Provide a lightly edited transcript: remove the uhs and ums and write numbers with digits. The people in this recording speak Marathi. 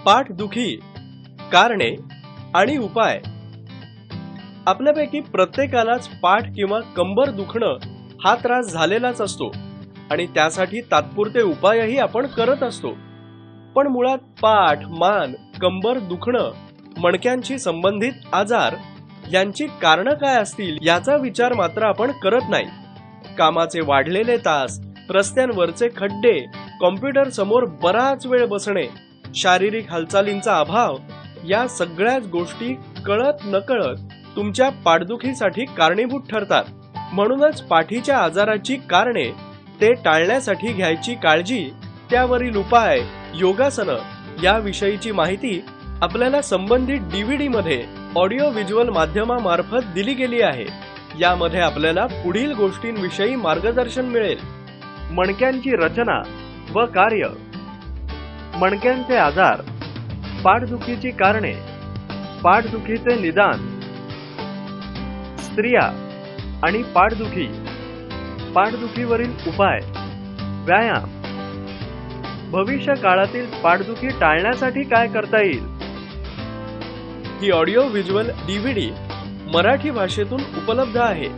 पाठदुखी, कारणे आणि उपाय। आपल्यापैकी प्रत्येकालाच पाठ किंवा कंबर दुखणं हा त्रास झालेलाच असतो आणि त्यासाठी तात्पुरते उपायही आपण करत असतो। पण मुळात पाठ, मान, कंबर दुखणं, मणक्यांशी संबंधित आजार यांची कारणं काय असतील याचा विचार मात्र आपण करत नाही। कामाचे वाढलेले तास, रस्त्यांवरचे खड्डे, कॉम्प्युटर समोर बराच वेळ बसणे, शारीरिक हालचालींचा अभाव या सगळ्याच गोष्टी कळत नकळत तुमच्या पाठदुखीसाठी कारणीभूत ठरतात। म्हणूनच पाठीच्या आजाराची कारणे, ते टाळण्यासाठी घ्यायची काळजी, त्यावरील उपाय, योगासनं याविषयीची माहिती आपल्याला संबंधित DVD मध्ये ऑडिओ व्हिज्युअल माध्यमामार्फत दिली गेली आहे। यामध्ये आपल्याला पुढील गोष्टींविषयी मार्गदर्शन मिळेल। मणक्यांची रचना व कार्य, मणक्यांचे आजार, पाठदुखीची कारणे, पाठदुखीचे निदान, स्त्रिया आणि पाठदुखी, पाठदुखीवरील उपाय, व्यायाम, भविष्य काळातील पाठदुखी टाळण्यासाठी काय करता येईल। ही ऑडिओ व्हिज्युअल DVD मराठी भाषेतून उपलब्ध आहे।